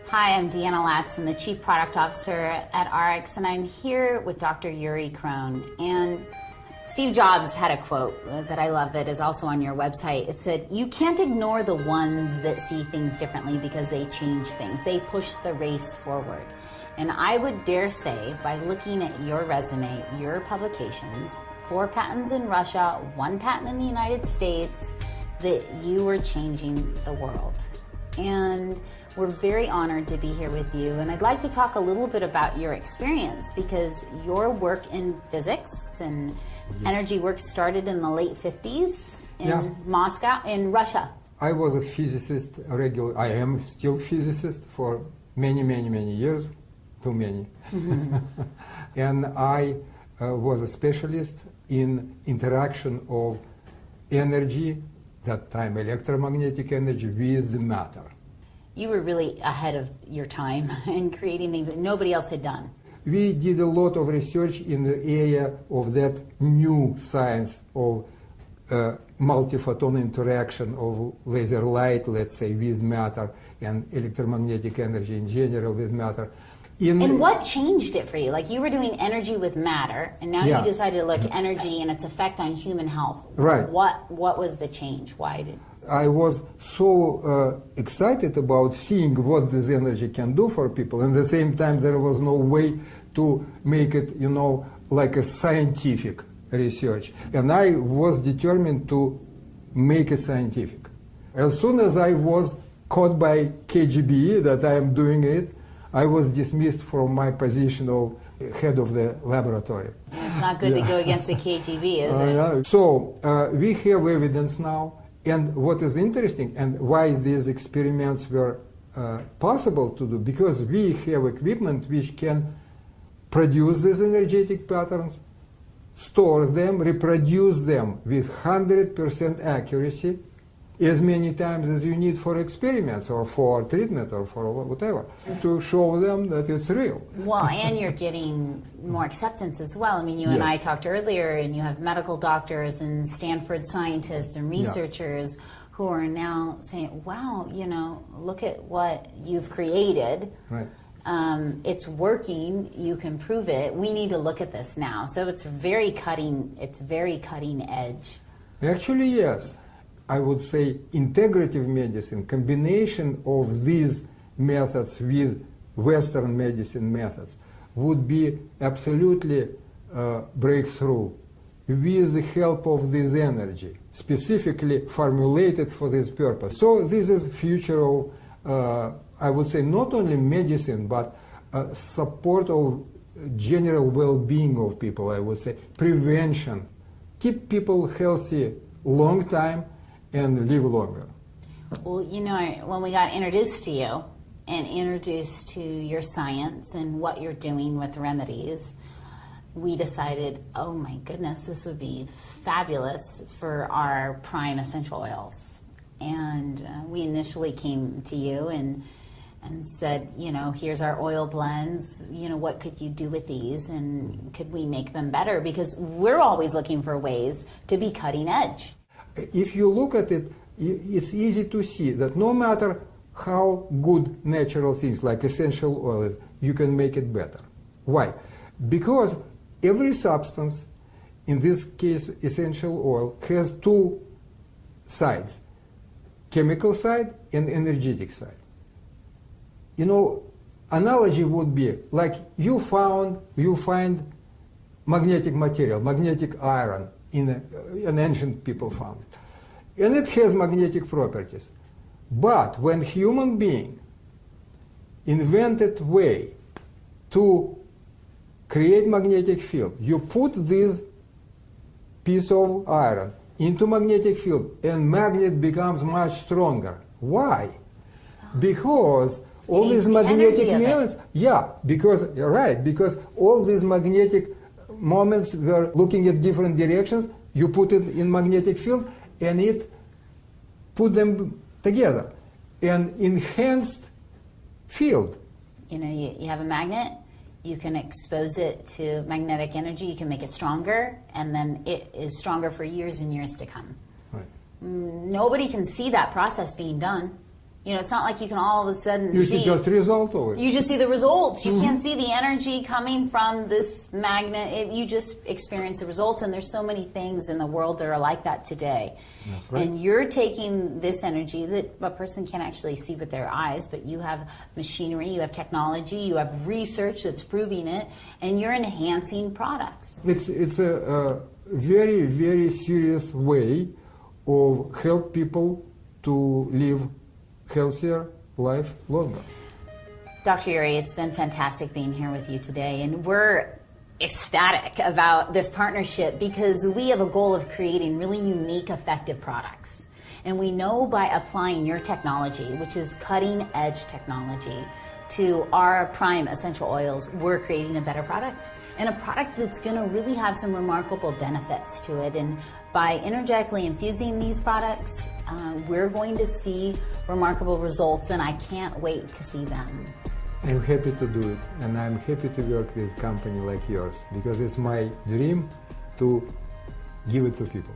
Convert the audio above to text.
Hi, I'm Deanna Latson, the Chief Product Officer at RX, and I'm here with Dr. Yury Kronn. And Steve Jobs had a quote that I love that is also on your website. It said, "You can't ignore the ones that see things differently because they change things. They push the race forward." And I would dare say, by looking at your resume, your publications, 4 patents in Russia, 1 patent in the United States, that you were changing the world. And we're very honored to be here with you, and I'd like to talk a little bit about your experience, because your work in physics and energy work started in the late 50s in Moscow, in Russia. I was a physicist, I am still physicist for many, many, many years, too many. And I was a specialist in interaction of energy, that time electromagnetic energy, with the matter. You were really ahead of your time in creating things that nobody else had done. We did a lot of research in the area of that new science of multi-photon interaction of laser light, let's say, with matter, and electromagnetic energy in general with matter. And what changed it for you? Like, you were doing energy with matter, and now you decided to look at energy and its effect on human health. Right. What was the change? Why did... I was so excited about seeing what this energy can do for people. And at the same time, there was no way to make it, you know, like a scientific research. And I was determined to make it scientific. As soon as I was caught by KGB that I am doing it, I was dismissed from my position of head of the laboratory. It's not good to go against the KGB, is it? So we have evidence now. And what is interesting, and why these experiments were possible to do, because we have equipment which can produce these energetic patterns, store them, reproduce them with 100% accuracy, as many times as you need for experiments or for treatment or for whatever, to show them that it's real. Well, and you're getting more acceptance as well. I mean, you and I talked earlier, and you have medical doctors and Stanford scientists and researchers who are now saying, wow, you know, look at what you've created. Right. It's working, you can prove it. We need to look at this now. So it's very cutting edge. Actually, yes. I would say integrative medicine, combination of these methods with Western medicine methods, would be absolutely breakthrough with the help of this energy, specifically formulated for this purpose. So this is future of, I would say, not only medicine, but support of general well-being of people, I would say, prevention, keep people healthy long time, and live longer. Well, you know, when we got introduced to you and introduced to your science and what you're doing with remedies, we decided, oh my goodness, this would be fabulous for our Priime essential oils. And we initially came to you and said, you know, here's our oil blends, you know, what could you do with these, and could we make them better? Because we're always looking for ways to be cutting edge. If you look at it, it's easy to see that no matter how good natural things like essential oils, you can make it better. Why? Because every substance, in this case essential oil, has 2 sides, chemical side and energetic side. You know, analogy would be like you find magnetic material, magnetic iron, in an ancient people found it. And it has magnetic properties. But when human being invented way to create magnetic field, you put this piece of iron into magnetic field and magnet becomes much stronger. Why? Because all these magnetic moments, because you're right, because all these magnetic moments were looking at different directions, you put it in magnetic field and it put them together, an enhanced field. You know, you have a magnet, you can expose it to magnetic energy, you can make it stronger, and then it is stronger for years and years to come. Right. Nobody can see that process being done. You know, it's not like you can all of a sudden You see see just result of it. You just see the results. You can't see the energy coming from this magnet. You just experience the results, and there's so many things in the world that are like that today. That's right. And you're taking this energy that a person can't actually see with their eyes, but you have machinery, you have technology, you have research that's proving it, and you're enhancing products. It's a very, very serious way of help people to live healthier life longer. Dr. Yury, it's been fantastic being here with you today, and we're ecstatic about this partnership because we have a goal of creating really unique, effective products. And we know by applying your technology, which is cutting-edge technology, to our Priime essential oils, we're creating a better product. And a product that's going to really have some remarkable benefits to it. And by energetically infusing these products, we're going to see remarkable results, and I can't wait to see them. I'm happy to do it, and I'm happy to work with a company like yours because it's my dream to give it to people.